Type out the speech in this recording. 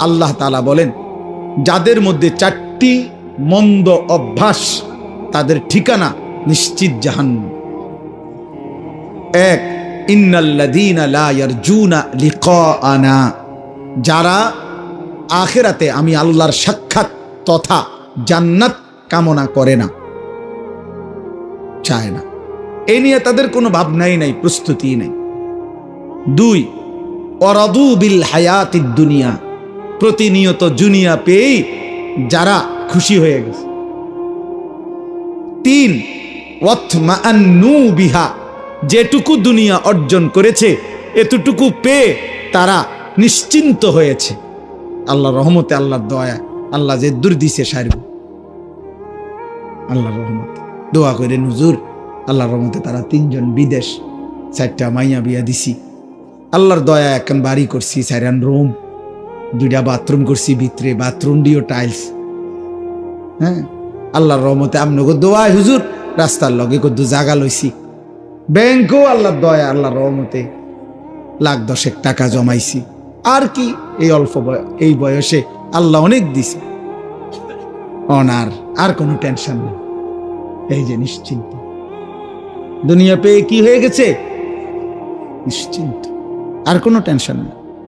আল্লাহ তাআলা বলেন, যাদের মধ্যে 4টি মন্দ অভ্যাস, তাদের ঠিকানা নিশ্চিত জাহান্নাম। 1, ইন্নাল্লাযীনা লা ইয়ারজুনা লিকাআনা, যারা আখিরাতে আমি আল্লাহর সাক্ষাৎ তথা জান্নাত কামনা করে না, চায় না, এ নিয়ে তাদের কোনো ভাবনাই নাই, প্রস্তুতি নাই। 2, ওয়ারাদু বিল হায়াতিদ দুনিয়া, প্রতিনিয়ত দুনিয়া পেয়ে যারা খুশি হয়ে গেছে। 3, ওয়াতমাআন্নু বিহা, যেটুকু দুনিয়া অর্জন করেছে এতটুকু পেয়ে তারা নিশ্চিন্ত হয়েছে। আল্লাহর রহমতে, আল্লাহর দয়া, আল্লাহ যে দূর দিছে সারব, আল্লাহর রহমতে দোয়া করে হুজুর, আল্লাহর রহমতে তারা 3 জন বিদেশ, 4টা মাইয়া বিয়া দিছি, আল্লাহর দয়া এখন বাড়ি করছি, 4 রুম, 2টা বাথরুম করছি, ভিতরে বাথরুম দিও টাইলস। হ্যাঁ, আল্লাহর রহমতে আপনাকে দোয়ায় হুজুর রাস্তার লগে কদ্দু জাগা লইছি, ব্যাংকও আল্লাহর দয়া, আল্লাহর রহমতে লাখ 10 টাকা জমাইছি। আর কি, এই অল্প এই বয়সে আল্লাহ অনেক দিছে, অনার আর কোনো টেনশন নেই। এই যে নিশ্চিন্ত, দুনিয়া পেয়ে কি হয়ে গেছে, নিশ্চিন্ত, আর কোনো টেনশন নেই।